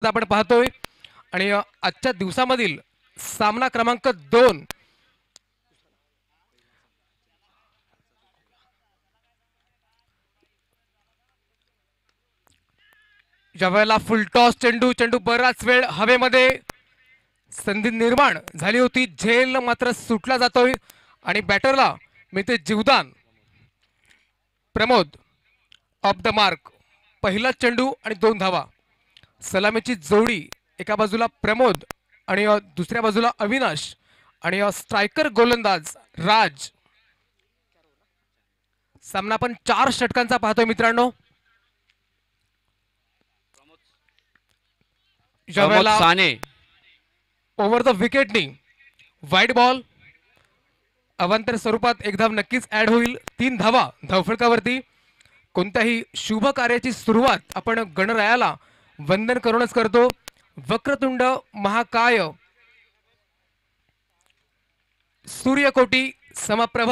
आपण पाहतोय आणि आजच्या दिवसामधील सामना क्रमांक 2 ज्यावेळेला फुलटॉस चेंडू चेंडू बराच वेळ हवेमध्ये संधी निर्माण झाली होती, झेल मात्र सुटला जातोय आणि बॅटरला मिळते जीवदान. प्रमोद ऑफ द मार्क, पहिला चेंडू आणि 2 धावा. सलामीची जोडी, एका बाजूला प्रमोद आणि दुसऱ्या बाजूला अविनाश आणि स्ट्रायकर गोलंदाज राज. सामना पण 4 षटकांचा पाहतोय मित्रांनो. ज्यावेळेला साने ओव्हर द विकेटनी वाईट बॉल अवांतर स्वरूपात एक धाव नक्कीच ऍड होईल. 3 धावा धावफलकावरती. कोणत्याही शुभ कार्याची सुरुवात आपण गणरायाला वंदन करूनच करतो. वक्रतुंड महाकाय सूर्यकोटी समप्रभ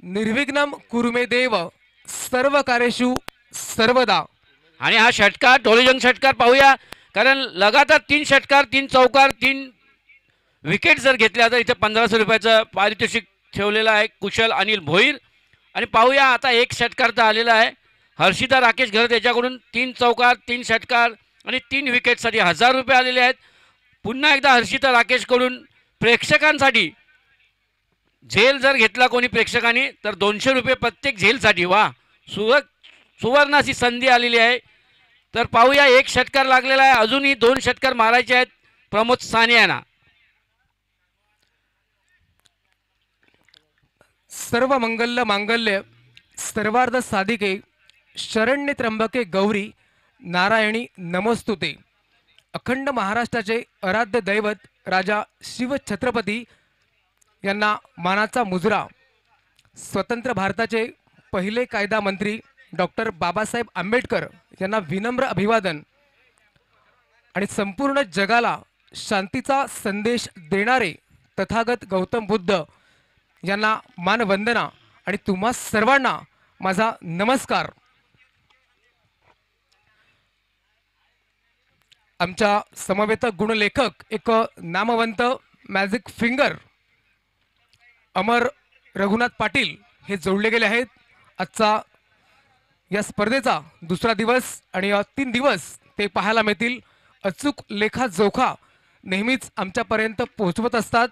निर्विघ्नम कुरुमे देव सर्व कार्येषु सर्वदा. आणि हा षटकार टोलेजंग षटकार पाहूया, कारण लगातार 3 षटकार 3 चौकार 3 विकेट जर घेतल्या तर इथे 1500 रुपयाचं पारितोषिक ठेवलेलं आहे कुशल अनिल भोईर. आणि पाहूया आता एक षटकार तर आलेला आहे. हर्षिता राकेश घरत याच्याकडून 3 चौकार 3 षटकार आणि 3 विकेटसाठी 1000 रुपये आलेले आहेत. पुन्हा एकदा हर्षिता राकेशकडून प्रेक्षकांसाठी झेल जर घेतला कोणी प्रेक्षकांनी तर 200 रुपये प्रत्येक झेलसाठी. वा, सुवर्ण अशी संधी आलेली आहे. तर पाहूया, एक षटकार लागलेला आहे, अजूनही 2 षटकार मारायचे आहेत प्रमोद साने यांना. सर्व मंगल्य मांगल्य सर्वार्थ साधिके शरण्य त्र्यंबके गौरी नारायणी नमोस्तुते. अखंड महाराष्ट्राचे आराध्य दैवत राजा शिवछत्रपती यांना मानाचा मुजरा. स्वतंत्र भारताचे पहिले कायदा मंत्री डॉक्टर बाबासाहेब आंबेडकर यांना विनम्र अभिवादन. आणि संपूर्ण जगाला शांतीचा संदेश देणारे तथागत गौतम बुद्ध यांना मानवंदना. आणि तुम्हा सर्वांना माझा नमस्कार. आमच्या समवेत गुणलेखक एक नामवंत मॅजिक फिंगर अमर रघुनाथ पाटील हे जोडले गेले आहेत. आजचा या स्पर्धेचा दुसरा दिवस आणि 3 दिवस ते पाहायला मिळतील. अचूक लेखा जोखा नेहमीच आमच्यापर्यंत पोहोचवत असतात.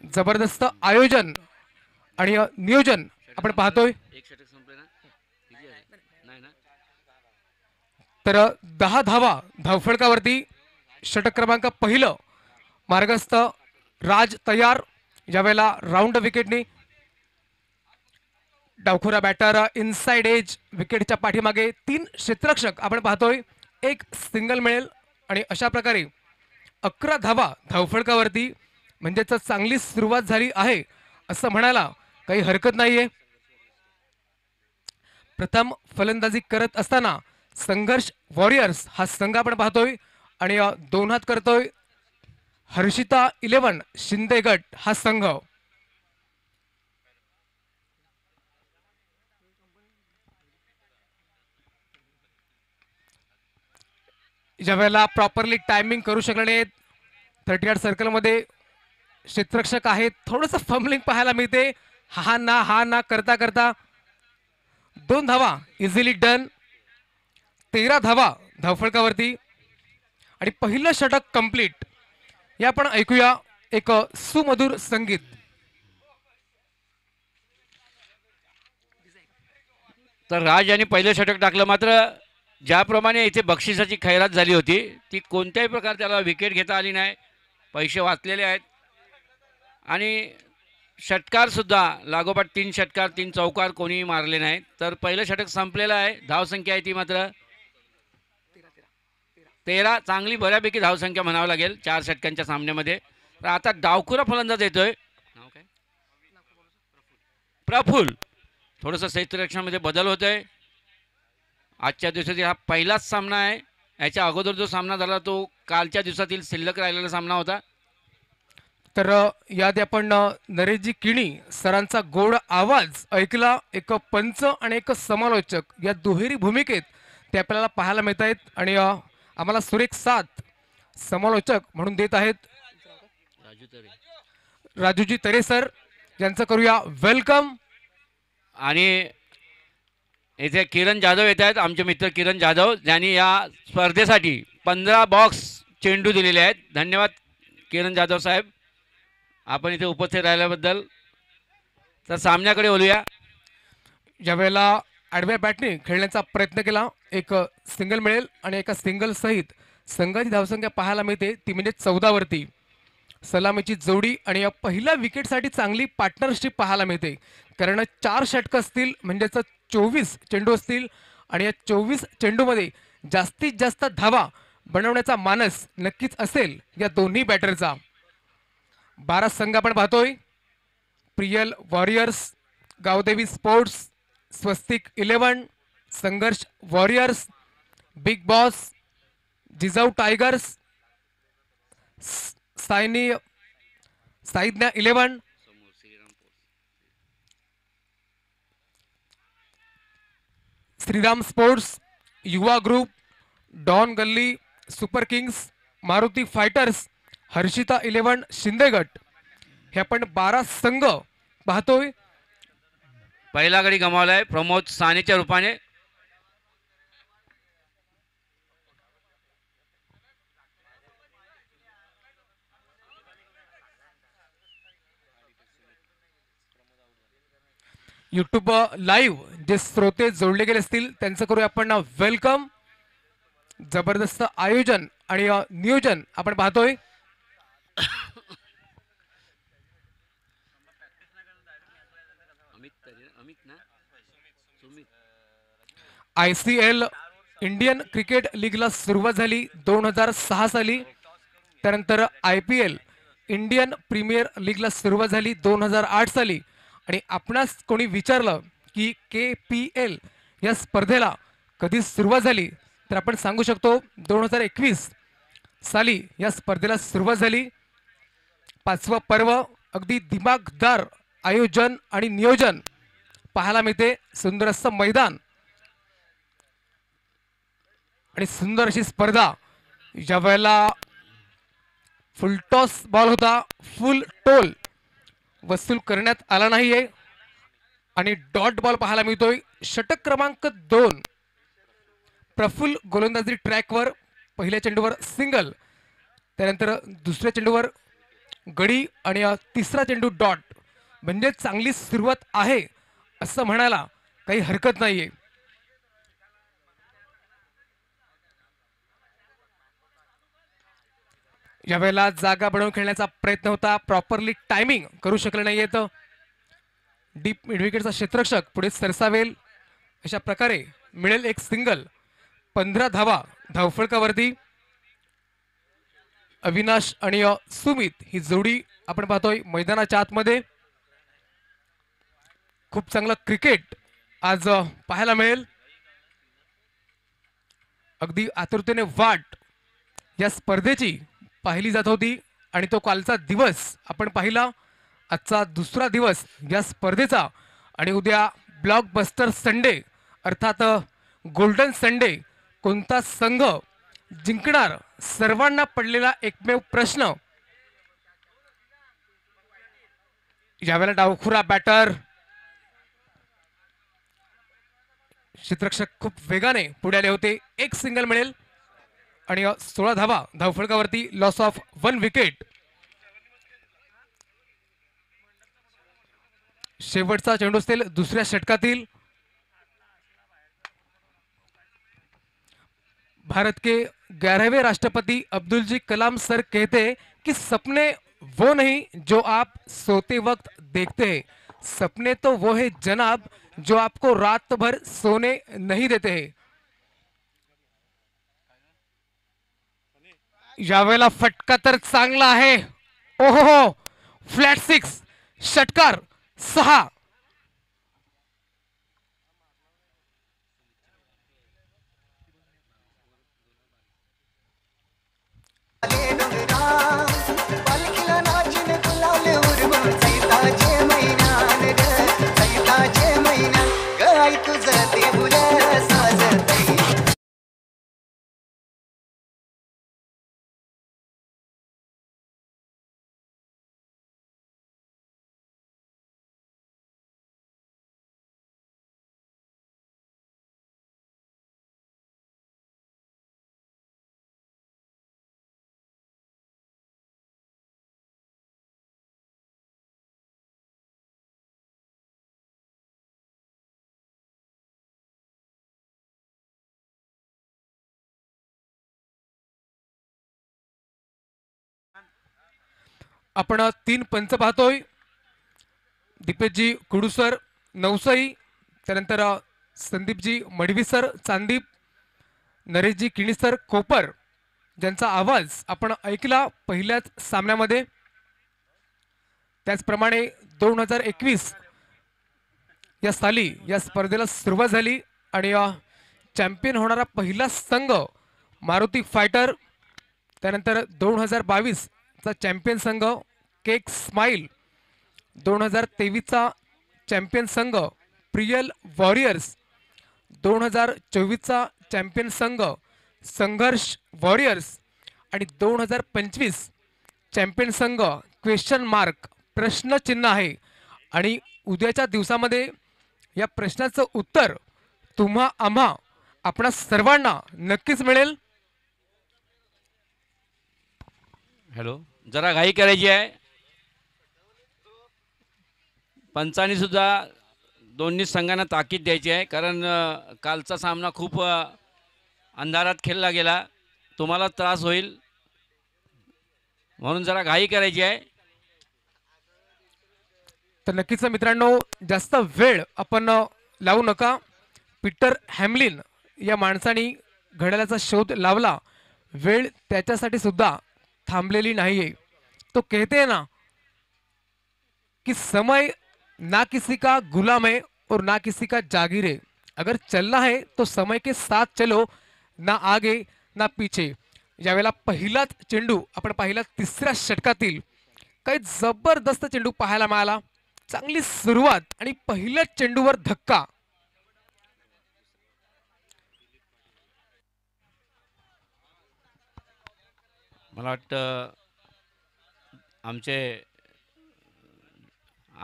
जबरदस्त आयोजन आणि नियोजन आपण पाहतोय. तर 10 धावा धावफलकावरती. षटक क्रमांक पहिलं मार्गस्थ राज तयार. ज्यावेळेला राऊंड विकेटनी डावखुरा बॅटर इनसाइड एज विकेटच्या पाठीमागे 3 क्षेत्ररक्षक आपण पाहतोय. एक सिंगल मिळेल आणि अशा प्रकारे 11 धावा धावफलकावरती. म्हणजेच चांगली सुरुवात झाली आहे असं म्हणायला काही हरकत नाहीये. प्रथम फलंदाजी करत असताना संघर्ष वॉरियर्स हा संघ आपण पाहतोय आणि 2 हात करतोय हर्षिता 11 शिंदे गट हा संघ. ज्यावेळेला प्रॉपरली टायमिंग करू शकले नाहीत. 38 सर्कलमध्ये क्षेत्ररक्षक आहेत. थोडंसं फंबलिंग पाहायला मिळते. हा ना करता करता 2 धावा इझिली डन. 13 धावा धावफलकावरती आणि पहिलं षटक कंप्लीट. या पण ऐकूया एक सुमधुर संगीत. तर राज यांनी पहिलं षटक टाकलं, मात्र ज्याप्रमाणे इथे बक्षिसाची खैरात झाली होती ती कोणत्याही प्रकार त्याला विकेट घेता आली नाही. पैसे वाचलेले आहेत आणि षटकारसुद्धा लागोपाठ 3 षटकार 3 चौकार कोणीही मारले नाही. तर पहिलं षटक संपलेलं आहे. धावसंख्या आहे ती मात्र 13. चांगली बऱ्यापैकी धावसंख्या म्हणावं लागेल 4 षटकांच्या सामन्यामध्ये. तर आता डावखुरा फलंदाज येतोय, नाव काय, प्रफुल्ल. थोडंसं क्षेत्ररक्षणामध्ये बदल होतोय. आजच्या दिवसातील हा पहिलाच सामना आहे. याच्या अगोदर जो सामना झाला तो कालच्या दिवसातील शिल्लक राहिलेला सामना होता. तर यात आपण नरेशजी किणी सरांचा गोड आवाज ऐकला. एक पंच आणि एक समालोचक या दुहेरी भूमिकेत ते आपल्याला पाहायला मिळत आहेत आणि आम्हाला सुरेख साथ समालोचक म्हणून देत आहेत राजूजी तरे सर, यांचं करूया वेलकम. आणि इथे किरण जाधव येत आहेत, आमचे मित्र किरण जाधव, ज्यांनी या स्पर्धेसाठी 15 बॉक्स चेंडू दिलेले आहेत. धन्यवाद किरण जाधव साहेब, आपण इथे उपस्थित राहिल्याबद्दल. तर सामन्याकडे बोलूया. यावेळेला आडव्या बॅटने खेळण्याचा प्रयत्न केला, एक सिंगल मिळेल आणि एका सिंगल सहित संघाची धावसंख्या पाहायला मिळते ती म्हणजे 14 वरती. सलामीची जोडी आणि या पहिल्या विकेटसाठी चांगली पार्टनरशिप पाहायला मिळते, कारण 4 षटकं असतील म्हणजेच 24 चेंडू असतील आणि या 24 चेंडूमध्ये जास्तीत जास्त धावा बनवण्याचा मानस नक्कीच असेल या दोन्ही बॅटरचा. 12 संघ आपण पाहतोय. Priyal warriors, Gavdevi sports, Swastik 11, Sangharsh warriors, big boss, Jijau tigers, Saidnya 11, Shriram sports, Yuva group, don Galli, super kings, Maruti fighters, Harshita 11, Shinde गट, हे आपण 12 संघ पाहतोय. पहिला गडी गमावलाय प्रमोद सानेच्या रूपाने. यूट्यूब लाईव्ह जे श्रोते जोडले गेले असतील त्यांचं करूया आपण वेलकम. जबरदस्त आयोजन आणि नियोजन आपण पाहतोय. ICL इंडियन क्रिकेट लीगला सुरुवात झाली 2006 साली. त्यानंतर IPL इंडियन प्रीमियर लीगला सुरुवात झाली 2008 साली. आणि आपणास कोणी विचारलं की KPL या स्पर्धेला कधी सुरुवात झाली तर आपण सांगू शकतो 2021 साली या स्पर्धेला सुरुवात झाली. 5वं पर्व, अगदी दिमागदार आयोजन आणि नियोजन पाहायला मिळते. सुंदर असं मैदान आणि सुंदर अशी स्पर्धा. ज्या वेळेला फुल टॉस बॉल होता, फुल टोल वसूल करण्यात आला नाहीये आणि डॉट बॉल पाहायला मिळतोय. षटक क्रमांक 2, प्रफुल्ल गोलंदाजी ट्रॅकवर पहिल्या चेंडूवर सिंगल, त्यानंतर दुसऱ्या चेंडूवर गडी आणि तिसरा चेंडू डॉट. म्हणजे चांगली सुरुवात आहे असं म्हणायला काही हरकत नाहीये. यावेळेला जागा बनवून खेळण्याचा प्रयत्न होता, प्रॉपरली टायमिंग करू शकले नाहीयेत. डीप मिडविकेटचा क्षेत्ररक्षक पुढे सरसावेल अशा प्रकारे मिळेल एक सिंगल. 15 धावा धावफलकावरती. अविनाश आणि सुमित ही जोडी आपण पाहतोय मैदानाच्या आतमध्ये. खूप चांगलं क्रिकेट आज पाहायला मिळेल. अगदी आतुरतेने वाट या स्पर्धेची पाहिली जात होती आणि तो कालचा दिवस आपण पाहिला. आजचा दुसरा दिवस या स्पर्धेचा आणि उद्या ब्लॉकबस्टर संडे अर्थात गोल्डन संडे. कोणता संघ जिंकणार सर्वांना पडलेला एकमेव प्रश्न. यावेळेला डावखुरा बॅटर, क्षेत्ररक्षक खूप वेगाने पुढे आले होते. एक सिंगल मिळेल आणि 16 धावा धावफलकावरती. Loss of 1 wicket. शेवटचा चेंडू असतील दुसऱ्या षटकातील. भारत के 11वें राष्ट्रपति अब्दुल जी कलाम सर कहते हैं कि सपने वो नहीं जो आप सोते वक्त देखते हैं, सपने तो वो है जनाब जो आपको रात भर सोने नहीं देते हैं. यावेळेला फटका तर चांगला आहे. ओहो, फ्लॅट 6, षटकार 6. आपण 3 पंच पाहतोय. दीपेशजी कुडूसर नवसई, त्यानंतर संदीपजी मडवीसर चांदीप, नरेशजी किणीसर कोपर, ज्यांचा आवाज आपण ऐकला पहिल्याच सामन्यामध्ये. त्याचप्रमाणे 2021 या साली या स्पर्धेला सुरुवात झाली आणि चॅम्पियन होणारा पहिला संघ मारुती फायटर, त्यानंतर 2022 चा चॅम्पियन संघ केक स्माइल, 2023 चा चॅम्पियन संघ प्रियल वॉरियर्स, 2024 चा चॅम्पियन संघ संघर्ष वॉरियर्स आणि 2025 चॅम्पियन संघ क्वेश्चन मार्क प्रश्नचिन्ह आहे. आणि उद्याच्या दिवसामध्ये या प्रश्नाचं उत्तर तुम्हा आम्हा आपणा सर्वांना नक्कीच मिळेल. हॅलो, जरा घाई करायची आहे. पंचांनी सुद्धा दोन्ही संघांना ताकीद द्यायची आहे, कारण कालचा सामना खूप अंधारात खेळला गेला, तुम्हाला त्रास होईल म्हणून जरा घाई करायची आहे. तर नक्कीच मित्रांनो, जास्त वेळ आपण लावू नका. पीटर हॅमलिन या माणसाने घड्याळाचा शोध लावला, वेळ त्याच्यासाठी सुद्धा थांबलेली नाहीये. तो कहते हैं ना कि समय ना किसी का गुलाम है और ना किसी का जागीर है. अगर चलना है तो समय के साथ चलो, ना आगे ना पीछे. यावेळेला पहिलाच चेंडू आपण पाहिला तिसऱ्या षटकातील, काही जबरदस्त चेंडू पाहायला मिळाला. चांगली सुरुवात आणि पहिल्याच चेंडूवर धक्का. मला वाटतं आमचे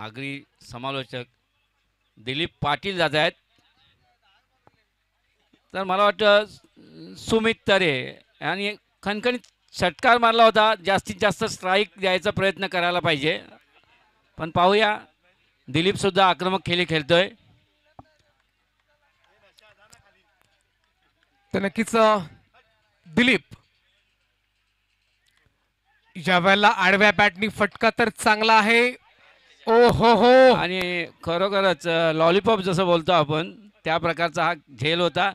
आगरी समालोचक दिलीप पाटील जात आहेत. तर मला वाटतं सुमित तरे आणि खणखणीत षटकार मारला होता, जास्तीत जास्त स्ट्राईक द्यायचा प्रयत्न करायला पाहिजे. पण पाहूया, दिलीप सुद्धा आक्रमक खेळी खेळतोय. तर नक्कीच दिलीप यावेळेला आडव्या बॅटनी फटका तर चांगला आहे. ओ हो हो, आणि खरोखरच लॉलीपॉप जसं बोलतो आपण त्या प्रकारचा हा झेल होता.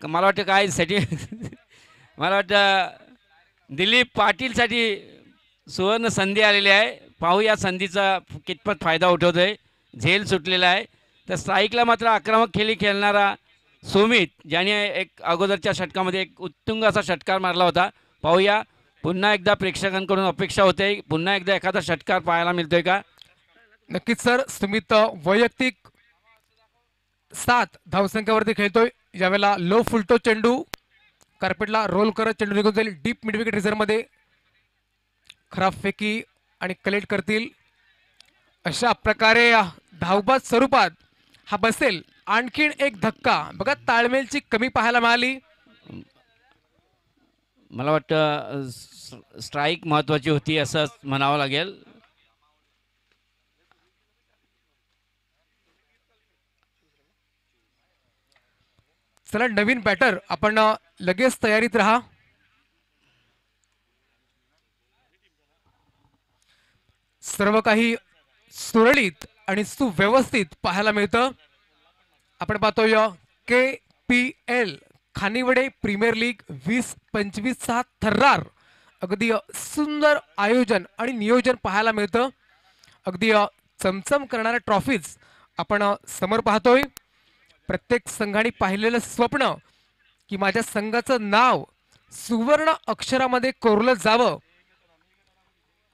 मला वाटतं काय साठी मला वाटतं दिलीप पाटीलसाठी सुवर्ण संधी आलेली आहे. पाहूया संधीचा कितपत फायदा उठवतोय. झेल सुटलेला आहे. तर स्ट्राईकला मात्र आक्रमक खेळी खेळणारा सुमित, ज्याने एक अगोदरच्या षटकामध्ये एक उत्तुंग असा षटकार मारला होता. पाहूया, पुन्हा एकदा प्रेक्षकांकडून अपेक्षा होते, पुन्हा एकदा एखादा षटकार पाहायला मिळतोय का. नक्कीच सर. सुमित वैयक्तिक 7 धावसंख्येवरती खेळतोय. यावेळेला लो फुलटो चेंडू कार्पेटला रोल करत चेंडू निघून जाईल डीप मिड विकेट रिझर्व्हमध्ये. खराब फेकी आणि कलेक्ट करतील. अशा प्रकारे धावबाद स्वरूपात हा बसेल. आणखीन एक धक्का. बघा, ताळमेलची कमी पाहायला मिळाली. मला वाटतं स्ट्राईक महत्त्वाची होती असं म्हणावं लागेल. चला, नवीन बॅटर आपण लगेच तयारीत राहा. सर्व काही सुरळीत आणि सुव्यवस्थित पाहायला मिळतं. आपण पाहतोय KPL खानिवडे प्रीमियर लीग 2025 चा थर्रार अगदी सुंदर आयोजन आणि नियोजन पाहायला मिळतं. अगदी चमचम करणाऱ्या ट्रॉफीज आपण समोर पाहतोय. प्रत्येक संघाने पाहिलेलं स्वप्न की माझ्या संघाचं नाव सुवर्ण अक्षरामध्ये कोरलं जावं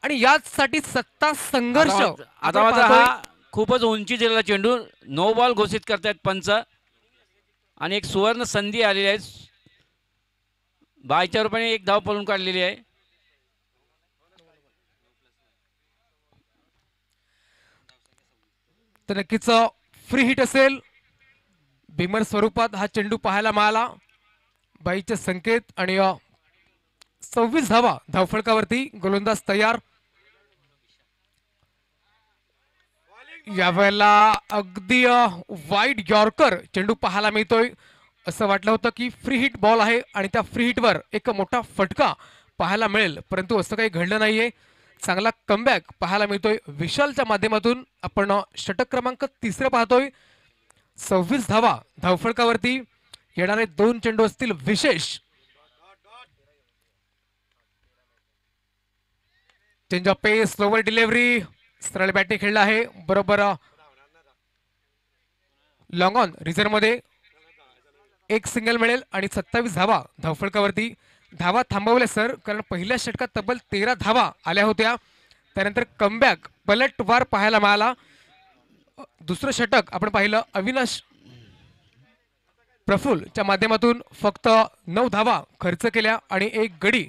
आणि याचसाठी सत्ता संघर्ष. आता मात्र हा खूपच उंची दिलेला चेंडू नो बॉल घोषित करतायत पंच आणि एक सुवर्ण संधी आलेली आहे. बायच्या रुपयाने एक धाव पळून काढलेली आहे. तर नक्कीच फ्री हिट असेल. बिमर स्वरूपात हा चेंडू पाहायला मिळाला. बाईचे संकेत आणि 26 धावा धावफलकावरती. गोलंदाज तयार. यावेळेला अगदी वाईड यॉर्कर चेंडू पाहायला मिळतोय. असं वाटलं होतं की फ्री हिट बॉल आहे आणि त्या फ्री हिटवर एक मोठा फटका पाहायला मिळेल, परंतु असं काही घडलं नाहीये. चांगला कमबॅक पाहायला मिळतोय विशालच्या माध्यमातून. आपण षटक क्रमांक 3 पाहतोय. 26 धावा धावफलकावरती. येणारे 2 चेंडू असतील विशेष. Change of pace, slower delivery, सरळ बॅटिंग खेळला आहे बरोबर. लॉंग ऑन रिझर्व मध्ये एक सिंगल मिळेल आणि 27 धावा धावफलकावरती. धावा थांबवल्या सर, कारण पहिल्या षटकात तब्बल 13 धावा आल्या होत्या. त्यानंतर कमबॅक पलटवार पाहायला मिळाला. दुसरं षटक आपण पाहिलं अविनाश प्रफुल्लच्या माध्यमातून फक्त 9 धावा खर्च केल्या आणि एक गडी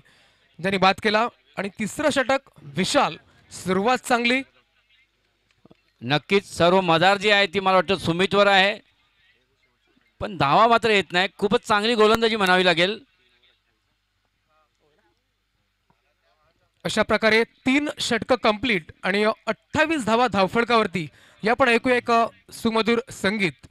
ज्यांनी बाद केला. आणि तिसरं षटक विशाल, सुरुवात चांगली. नक्कीच सर्व मदार जी आहे ती मला वाटतं सुमितवर आहे, पण धावा मात्र येत नाही. खूपच चांगली गोलंदाजी म्हणावी लागेल. अशा प्रकारे 3 षटक कंप्लीट आणि 28 धावा धावफलकावरती. या पण ऐकूया एक सुमधुर संगीत.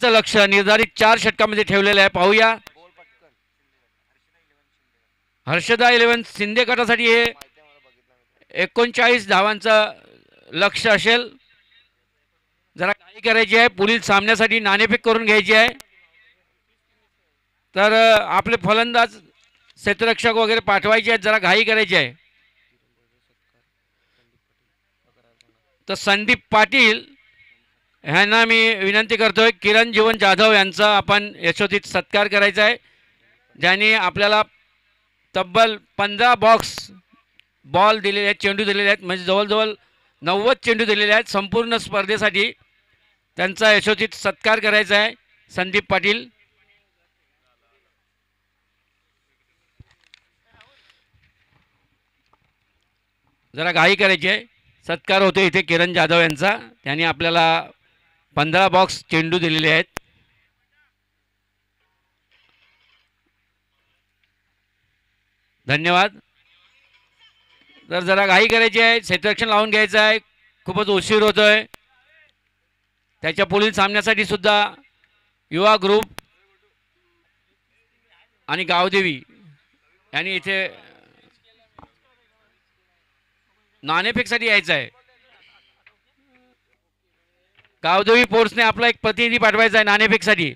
लक्ष निर्धारित 4 षटकामध्ये ठेवलेलं आहे. पाहूया हर्षदा 11 शिंदे गटासाठी हे 39 धावांचं लक्ष असेल. जरा घाई करायची आहे, पुढील सामन्यासाठी नाणेफेक करून घ्यायची आहे. तर आपले फलंदाज क्षेत्ररक्षक वगैरे पाठवायचे आहेत, जरा घाई करायची आहे. तर संदीप पाटील ह्यांना मी विनंती करतोय, किरण जीवन जाधव यांचा आपण यशोचित सत्कार करायचा आहे, ज्यांनी आपल्याला तब्बल 15 बॉक्स बॉल दिलेले आहेत, चेंडू दिलेले आहेत, म्हणजे जवळजवळ 90 चेंडू दिलेले आहेत संपूर्ण स्पर्धेसाठी. त्यांचा यशोचित सत्कार करायचा आहे. संदीप पाटील जरा घाई करायची आहे. सत्कार होतो इथे किरण जाधव यांचा, त्यांनी आपल्याला 15 बॉक्स चेंडू दिलेले आहेत. धन्यवाद. तर जरा घाई करायची आहे, क्षेत्ररक्षण लावून घ्यायचं आहे, खूपच उशीर होतोय. त्याच्या पुढील सामन्यासाठी सुद्धा युवा ग्रुप आणि गावदेवी यांनी इथे नाणेफेकसाठी यायचं आहे. गावदेवी पोर्ट्सने आपला एक प्रतिनिधी पाठवायचा आहे नाणेफेकसाठी.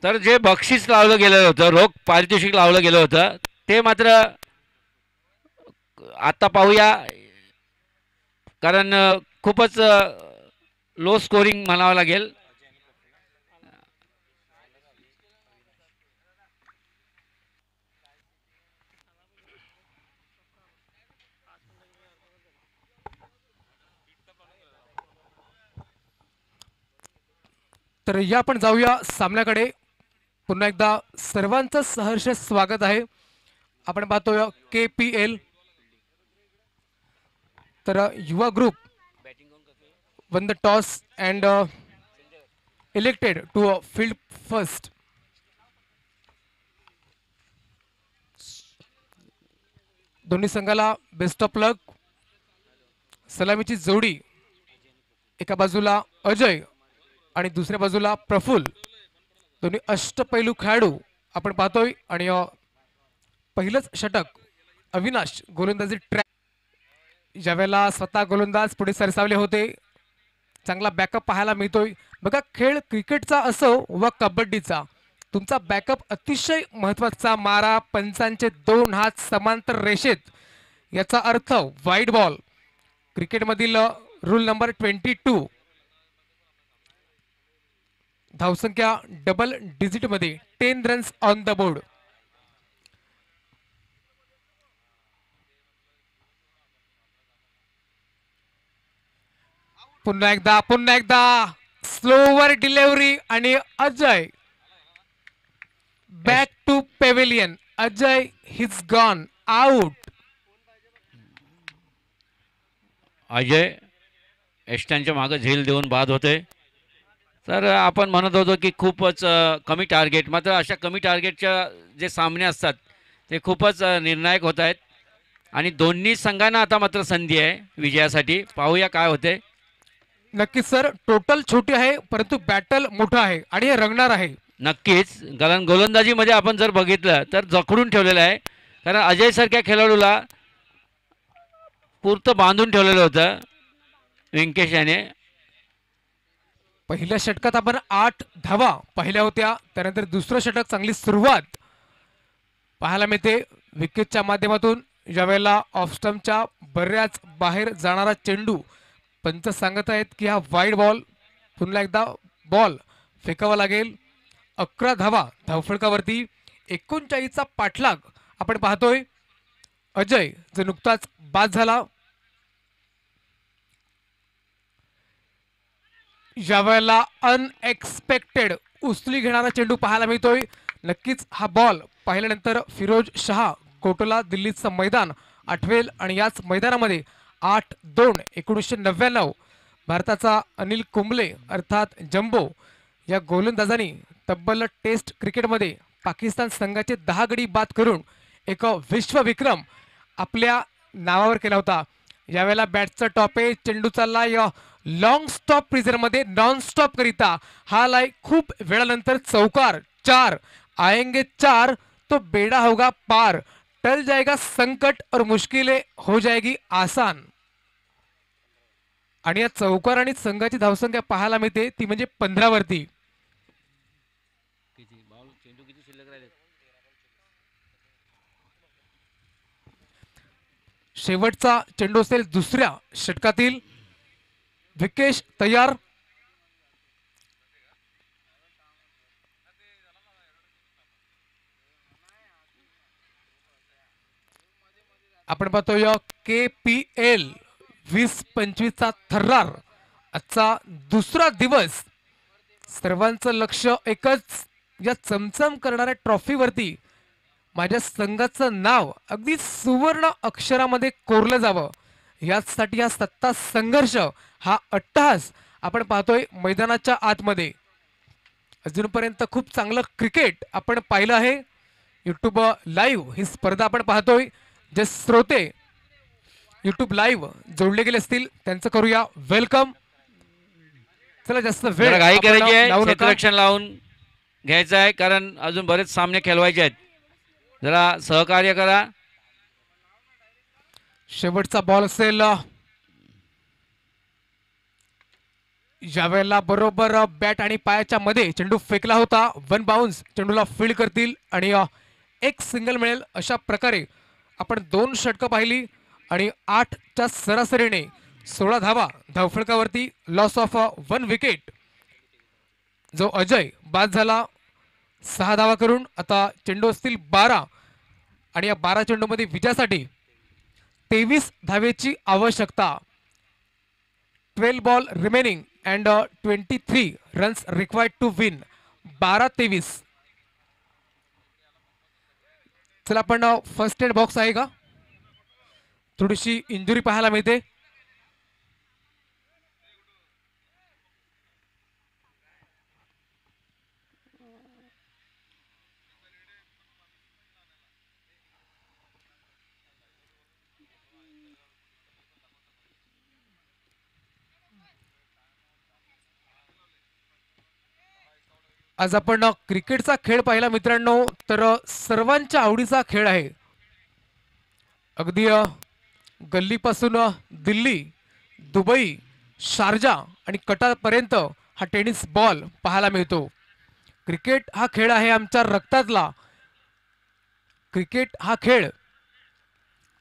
तर जे बक्षीस लावलं गेलं होतं, रोख पारितोषिक लावलं गेलं होतं, ते मात्र आता पाहूया, कारण खूपच लो स्कोरिंग म्हणावं लागेल. तर या आपण जाऊया सामन्याकडे. पुन्हा एकदा सर्वांचं सहर्ष स्वागत आहे. आपण पाहतोय KPL. तर Yuva group won the toss and elected to field first. दोन्ही संघाला बेस्ट ऑफ लक. सलामीची जोडी एका बाजूला अजय आणि दुसऱ्या बाजूला प्रफुल्ल, दोन्ही अष्टपैलू खेळाडू आपण पाहतोय. आणि पहिलंच षटक अविनाश गोलंदाजी ट्रॅक. ज्यावेळेला स्वतः गोलंदाज पुढे सरसावले होते, चांगला बॅकअप पाहायला मिळतोय. बघा, खेळ क्रिकेटचा असो वा कबड्डीचा, तुमचा बॅकअप अतिशय महत्त्वाचा. मारा, पंचांचे 2 हात समांतर रेषेत, याचा अर्थ वाईड बॉल. क्रिकेटमधील रूल नंबर 22. धावसंख्या डबल डिजिट मध्ये, 10 रन्स ऑन द बोर्ड. पुन्हा एकदा स्लोवर डिलिव्हरी आणि Ajay back to pavilion. Ajay his gone out. Ajay एस्टनच्या मागे झेल देऊन बाद होते. तर आपण म्हणत होतो की खूपच कमी टार्गेट, मात्र अशा कमी टार्गेटच्या जे सामने असतात ते खूपच निर्णायक होत आहेत. आणि दोन्ही संघांना आता मात्र संधी आहे विजयासाठी. पाहूया काय होते. नक्कीच सर, टोटल छोटी आहे परंतु बॅटल मोठा आहे आणि हे रंगणार आहे. नक्कीच, कारण गोलंदाजीमध्ये आपण जर बघितलं तर जखडून ठेवलेलं आहे. कारण अजय सारख्या खेळाडूला पुरतं बांधून ठेवलेलं होतं व्यंकेश याने. पहिल्या षटकात आपण 8 धावा पाहिल्या होत्या. त्यानंतर दुसरं षटक चांगली सुरुवात पाहायला मिळते विकेटच्या माध्यमातून. ज्यावेळेला ऑफस्टम्पच्या बऱ्याच बाहेर जाणारा चेंडू, पंच सांगत आहेत की हा वाईड बॉल. पुन्हा एकदा बॉल फेकावा लागेल. 11 धावा धावफलकावरती. 39चा पाठलाग आपण पाहतोय. अजय जो नुकताच बाद झाला, ज्यावेळेला अनएक्सपेक्टेड उचली घेणारा चेंडू पाहायला मिळतोय. नक्कीच हा बॉल पाहिल्यानंतर फिरोज शहा कोटला दिल्लीचं मैदान आठवेल आणि याच मैदानामध्ये 8-2 1999 भारताचा अनिल कुंबले अर्थात जम्बो या गोलंदाजांनी तब्बल टेस्ट क्रिकेटमध्ये पाकिस्तान संघाचे 10 गडी बाद करून एक विश्वविक्रम आपल्या नावावर केला होता. यावेळेला बॅटचा टॉप आहे, चेंडू चाललाय लॉंग स्टॉप प्रिझनमध्ये नॉन स्टॉप करिता हा लाय खूप वेळानंतर चौकार 4 आएंगे 4 तो बेड़ा होगा पार टल जाएगा संकट और मुश्किलें हो जाएगी आसान. आणि या चौकार आणि संघाची धावसंख्या पाहायला मिळते ती म्हणजे 15 वरती. शेवटचा चेंडू असेल दुसऱ्या षटकातील. विकेश तयार. आपण पाहतोय KPL 20-25 चा थर्रार. आजचा दुसरा दिवस. सर्वांचं लक्ष एकच या चमचम करणाऱ्या ट्रॉफीवरती. माझ्या संघाचं नाव अगदी सुवर्ण अक्षरामध्ये कोरलं जावं यासाठी हा सत्ता संघर्ष, हा अट्टहास आपण पाहतोय मैदानाच्या आतमध्ये. अजूनपर्यंत खूप चांगलं क्रिकेट आपण पाहिलं आहे. यूट्यूब लाईव्ह ही स्पर्धा आपण पाहतोय. जे श्रोते यूट्यूब लाईव्ह जोडले गेले असतील त्यांचं करूया वेलकम. चला जास्त वेळ घाई आपण करायची आहे, लावू नका. क्षेत्ररक्षण लावून घ्यायचं आहे कारण अजून बरेच सामने खेळवायचे आहेत. जरा सहकार्य करा. शेवटचा बॉल असेल. यावेळेला बरोबर बॅट आणि पायाच्या मध्ये चेंडू फेकला होता. वन बाउन्स चेंडूला फील्ड करतील आणि एक सिंगल मिळेल. अशा प्रकारे आपण 2 षटकं पाहिली आणि 8च्या सरासरीने 16 धावा धावफलकावरती. Loss of 1 wicket. जो अजय बाद झाला 6 धावा करून. आता चेंडू असतील 12 आणि या 12 चेंडूमध्ये विजयासाठी 23 धावेची आवश्यकता. 12 ball remaining and 23 runs required to win. 12-23. चला आपण फर्स्ट एड बॉक्स आहे का? थोडीशी इंजुरी पाहायला मिळते. आज आपण क्रिकेटचा खेळ पाहिला मित्रांनो तर सर्वांच्या आवडीचा खेळ आहे. अगदी गल्लीपासून दिल्ली, दुबई, शारजा आणि कटारपर्यंत हा टेनिस बॉल पाहायला मिळतो. क्रिकेट हा खेळ आहे आमच्या रक्तातला. क्रिकेट हा खेळ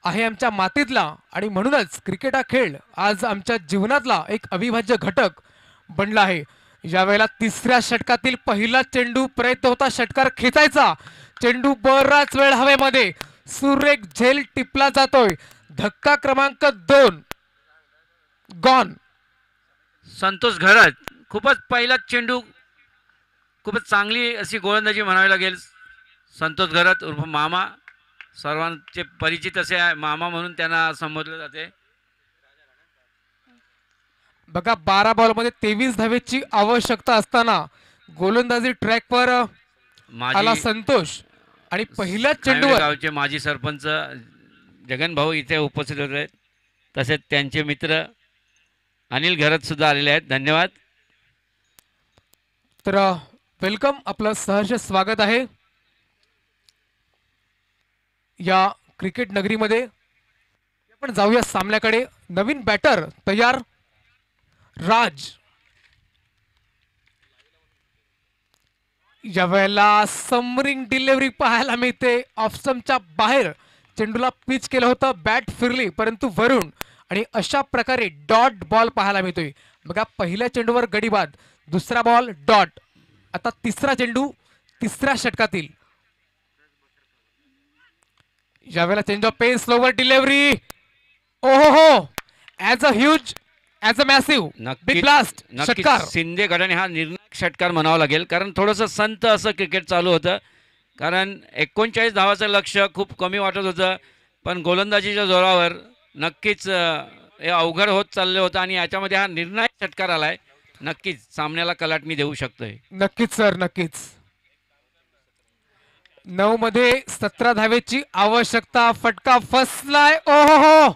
आहे आमच्या मातीतला आणि म्हणूनच क्रिकेट हा खेळ आज आमच्या जीवनातला एक अविभाज्य घटक बनला आहे. यावेळेला तिसऱ्या षटकातील पहिला चेंडू प्रयत्न होता षटकार खेचायचा. चेंडू बराच वेळ हवेमध्ये सुरेख झेल टिपला जातोय. धक्का क्रमांक 2 गॉन. संतोष घरत खूपच पहिला चेंडू, खूपच चांगली अशी गोलंदाजी म्हणावी लागेल. संतोष घरत उर्फ मामा, सर्वांचे परिचित असे आहे, मामा म्हणून त्यांना संबोधले जाते. बघा 12 बॉलमध्ये 23 धावेची आवश्यकता असताना गोलंदाजी ट्रॅकवर आला संतोष आणि पहिल्या चेंडूवर गावचे माजी सरपंच जगन भाऊ इथे उपस्थित होते. तसेच त्यांचे मित्र अनिल घरत सुद्धा आलेले आहेत. धन्यवाद. तर वेलकम, आपलं सहर्ष स्वागत आहे या क्रिकेट नगरीमध्ये. आपण जाऊया सामन्याकडे. नवीन बॅटर तयार. राज. यावेळेला समरिंग डिलिव्हरी पाहायला मिळते. ऑफस्टंपच्या बाहेर चेंडूला पिच केलं होतं, बॅट फिरली परंतु वरून आणि अशा प्रकारे डॉट बॉल पाहायला मिळतोय. बघा पहिल्या चेंडूवर गडी बाद, दुसरा बॉल डॉट. आता तिसरा चेंडू तिसऱ्या षटकातील. यावेळेला change of pace, slower delivery. ओहो हो, as a huge, as a massive big blast षटकार. शिंदे गटाने हा निर्णायक षटकार म्हणावा लागेल कारण थोडंसं संत असं क्रिकेट चालू होतं. कारण 39 धावाचं लक्ष खूप कमी वाटत होतं, पण गोलंदाजीच्या जोरावर नक्कीच हे अवघड होत चाललं होतं आणि याच्यामध्ये हा निर्णायक षटकार आलाय. नक्कीच सामन्याला कलाटणी देऊ शकतोय. नक्कीच सर, नक्कीच. 9 मध्ये 17 धावेची आवश्यकता. फटका फसलाय. ओहो,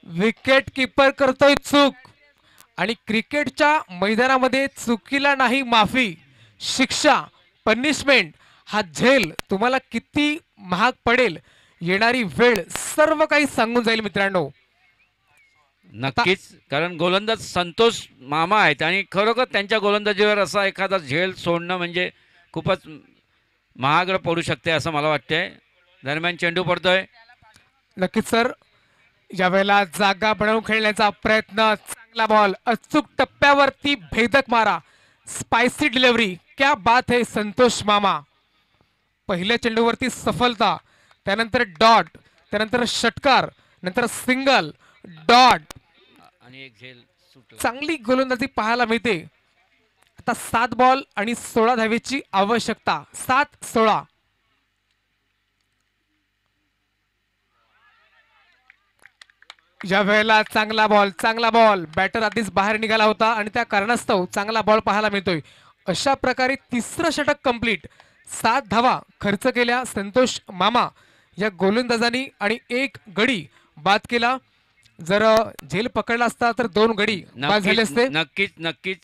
विकेट किपर करतोय चूक. आणि क्रिकेटच्या मैदानामध्ये चुकीला नाही माफी, शिक्षा, पनिशमेंट, हा झेल तुम्हाला किती महाग पडेल, येणारी वेळ सर्व काही सांगून जाईल मित्रांनो. नक्कीच, कारण गोलंदाज संतोष मामा आहेत आणि खरोखर त्यांच्या गोलंदाजीवर असा एखादा झेल सोडणं म्हणजे खूपच महागडं पडू शकते असं मला वाटतंय. दरम्यान चेंडू पडतोय. नक्कीच सर, यावेळेला जागा बनवून खेळण्याचा प्रयत्न. चांगला बॉल, अचूक टप्प्यावरती भेदक मारा, स्पायसी डिलिव्हरी. क्या बात है संतोष मामा. पहिल्या चेंडूवरती सफलता, त्यानंतर डॉट, त्यानंतर षटकार, नंतर सिंगल, डॉट. आणि एक झेल सुटला. चांगली गोलंदाजी पाहायला मिळते. आता 7 बॉल आणि 16 धावेची आवश्यकता. 7-16. या वेळेला चांगला बॉल, चांगला बॉल. बॅटर आधीच बाहेर निघाला होता आणि त्या कारणास्तव चांगला बॉल पाहायला मिळतोय. अशा प्रकारे तिसरं षटक कंप्लीट. 7 धावा खर्च केल्या संतोष मामा या गोलंदाजांनी आणि 1 गडी बाद केला. जर झेल पकडला असता तर 2 गडी बाद झाले असते. नक्कीच नक्कीच.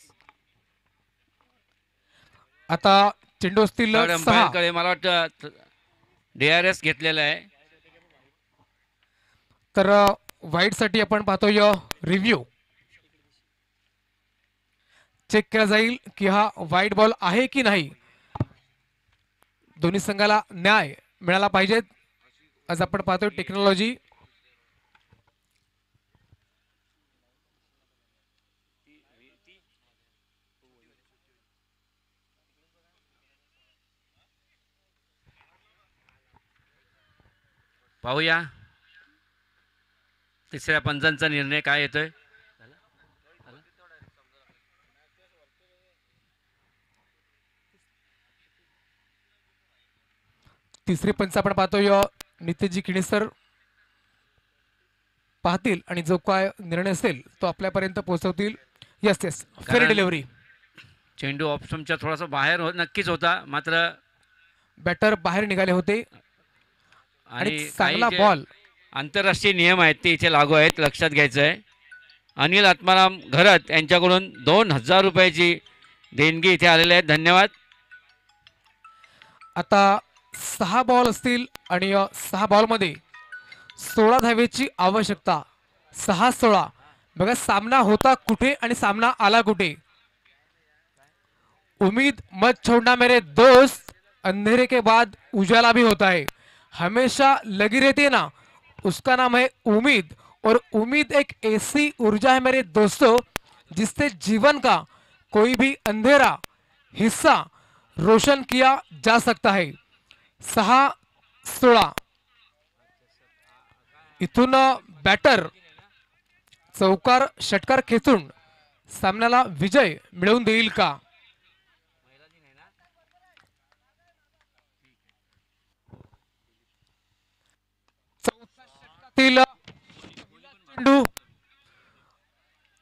आता चेंडू असतील 6. अंपायरकडे मला वाटतं DRS घेतलेला आहे. तर वाईट साठी आपण पाहतोय रिव्ह्यू. चेक केला जाईल की हा वाईट बॉल आहे की नाही. दोन्ही संघाला न्याय मिळाला पाहिजे. आज आपण पाहतोय टेक्नॉलॉजी. पाहूया तिसऱ्या पंचांचा निर्णय काय येतोय. तिसरे पंच आपण पाहतोय नितेशजी किणीसर पाहतील आणि जो काय निर्णय असेल तो आपल्यापर्यंत पोहोचवतील. Yes yes, fair delivery. चेंडू ऑप्शनच्या थोडासा बाहेर नक्कीच होता, मात्र बॅटर बाहेर निघाले होते आणि आणि चांगला काही जे बॉल. आंतरराष्ट्रीय नियम आहेत ते इथे लागू आहेत, लक्षात घ्यायचं आहे. अनिल आत्माराम घरत यांच्याकडून 2000 रुपयाची देणगी इथे आलेले आहेत. धन्यवाद. आता 6 बॉल असतील आणि 6 बॉल मध्ये 16 धावेची आवश्यकता. 6-16. बघा सामना होता कुठे आणि सामना आला कुठे. उम्मीद मत छोड़ना मेरे दोस्त, अंधेरे के बाद उजाला भी होता है. हमेशा लगी रहती है ना, उसका नाम है उम्मीद. और उम्मीद एक ऐसी ऊर्जा है मेरे दोस्तों जिससे जीवन का कोई भी अंधेरा हिस्सा रोशन किया जा सकता है. 6-16. इथून बॅटर चौकार षटकार खेचून सामन्याला विजय मिळवून देईल का. चेंडू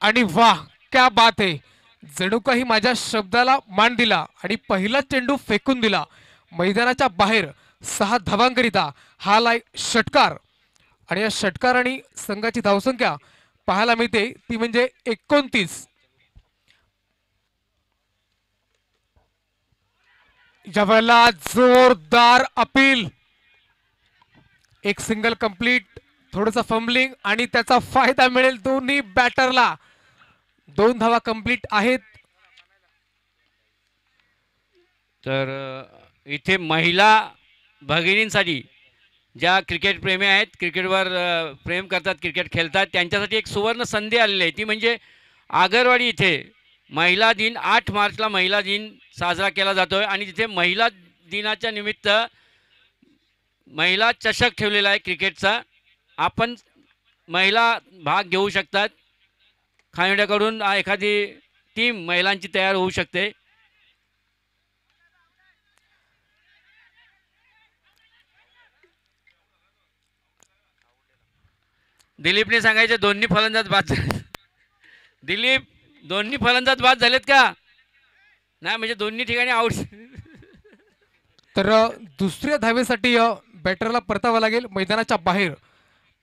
आणि वाह क्या बात आहे. जणू काही माझ्या शब्दाला मान दिला आणि पहिला चेंडू फेकून दिला मैदानाच्या बाहेर. 6 धावांकरिता हा लाय षटकार आणि या षटकाराने संघाची धावसंख्या पाहायला मिळते ती म्हणजे 29. यावेळेला जोरदार अपील. एक सिंगल कंप्लीट, थोडंसं फंबलिंग आणि त्याचा फायदा मिळेल दोन्ही बॅटरला. 2 धावा कंप्लीट आहेत. तर इथे महिला भगिनींसाठी ज्या क्रिकेट प्रेमी आहेत, क्रिकेटवर प्रेम करतात, क्रिकेट खेळतात, त्यांच्यासाठी एक सुवर्ण संधी आलेली आहे. ती म्हणजे आगरवाडी इथे महिला दिन 8 मार्चला महिला दिन साजरा केला जातो आहे आणि तिथे महिला दिनाच्या निमित्त महिला चषक ठेवलेला आहे क्रिकेटचा. आपण महिला भाग घेऊ शकतात. खानिवड्याकडून एखादी टीम महिलांची तयार होऊ शकते. दिलीपने सांगायचे दोन्ही फलंदाज बाद झाले. दिलीप दोन्ही फलंदाज बाद झालेत का? नाही म्हणजे दोन्ही ठिकाणी आउट. तर दुसऱ्या धावेसाठी बॅटरला परतावं लागेल मैदानाच्या बाहेर.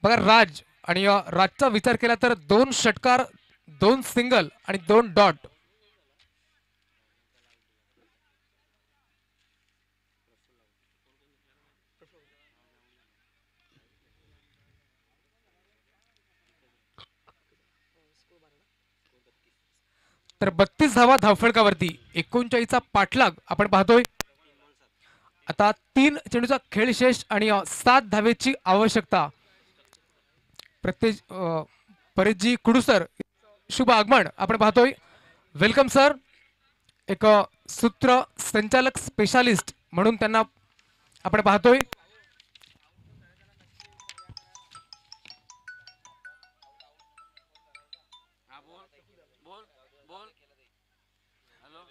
बघा राज आणि राजचा विचार केला तर 2 षटकार, 2 सिंगल आणि 2 डॉट. तर 32 धावा धावफलकावरती, 39चा पाठलाग आपण पाहतोय. आता 3 चेंडूचा खेळ शेष आणि 7 धावेची आवश्यकता. प्रत्येक परेशजी कुडूसर शुभ आगमन आपण पाहतोय. Welcome sir. एक सूत्र संचालक स्पेशालिस्ट म्हणून त्यांना आपण पाहतोय.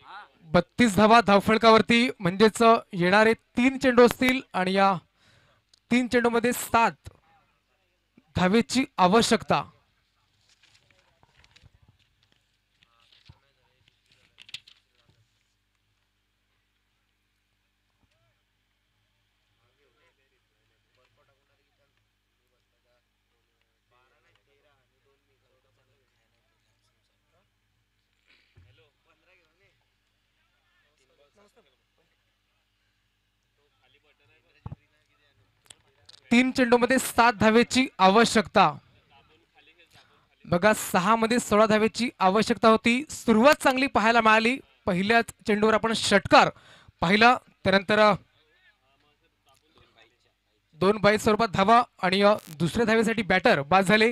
हा 32 धावा धावफलकावरती म्हणजेच येणारे 3 चेंडू असतील आणि या 3 चेंडूमध्ये 7 धावेची आवश्यकता. तीन चेंडूमध्ये 7 धावेची आवश्यकता. बघा 6 मध्ये 16 धावेची आवश्यकता होती. सुरुवात चांगली पाहायला मिळाली. पहिल्याच चेंडूवर आपण षटकार पाहिला, त्यानंतर 2 बाय स्वरूपात धावा आणि दुसऱ्या धावेसाठी बॅटर बाद झाले.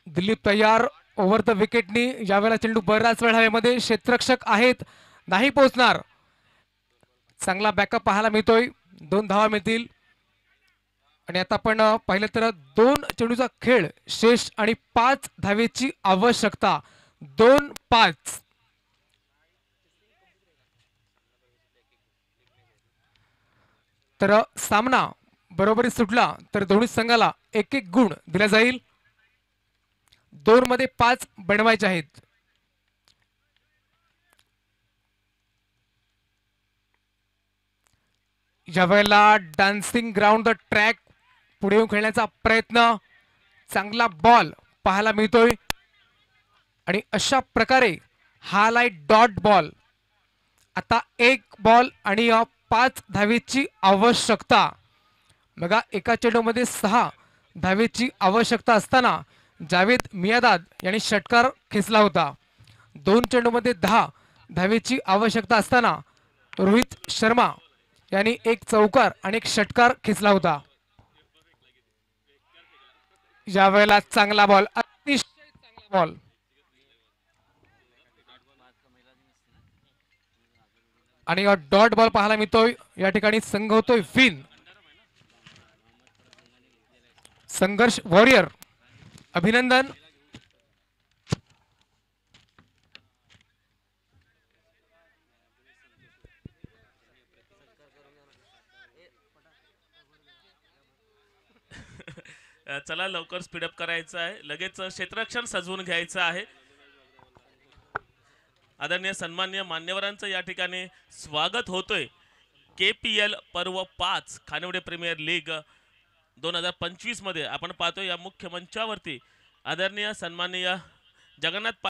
दिलीप तयार ओव्हर द विकेटनी. यावेळेला चेंडू बराच वेळ हवेमध्ये, क्षेत्ररक्षक आहेत, नाही पोहोचणार. चांगला बॅकअप पाहायला मिळतोय. 2 धावा मिळतील. आणि आता आपण पाहिलं तर 2 चेंडूचा खेळ शेष आणि 5 धावेची आवश्यकता. 2-5. तर सामना बरोबरी सुटला तर दोन्ही संघाला 1-1 गुण दिला जाईल. 2 मध्ये 5 बनवायचे आहेत. यावेळेला डान्सिंग ग्राउंड द ट्रॅक पुढे येऊन खेळण्याचा प्रयत्न. चांगला बॉल पाहायला मिळतोय आणि अशा प्रकारे हा लाईट डॉट बॉल. आता 1 बॉल आणि 5 धावेची आवश्यकता. बघा एका चेंडूमध्ये 6 धावेची आवश्यकता असताना जावेद मियादाद यांनी षटकार खेचला होता. 2 चेंडूमध्ये 10 धावेची आवश्यकता असताना रोहित शर्मा यांनी 1 चौकार आणि 1 षटकार खेचला होता. यावेळेला चांगला बॉल, अतिशय चांगला बॉल. आणि डॉट बॉल पाहायला मिळतोय. या ठिकाणी संघ होतोय विन. संघर्ष वॉरियर अभिनंदन. चला लवकर स्पीडअप करायचं आहे. लगेच क्षेत्ररक्षण सजवून घ्यायचं आहे. आदरणीय सन्माननीय मान्यवरांचं या ठिकाणी स्वागत होतोय. KPL पर्व 5 खानिवडे प्रीमियर लीग 2025 मध्ये आपण पाहतोय या मुख्य मंचावरती आदरणीय सन्माननीय जगन्नाथ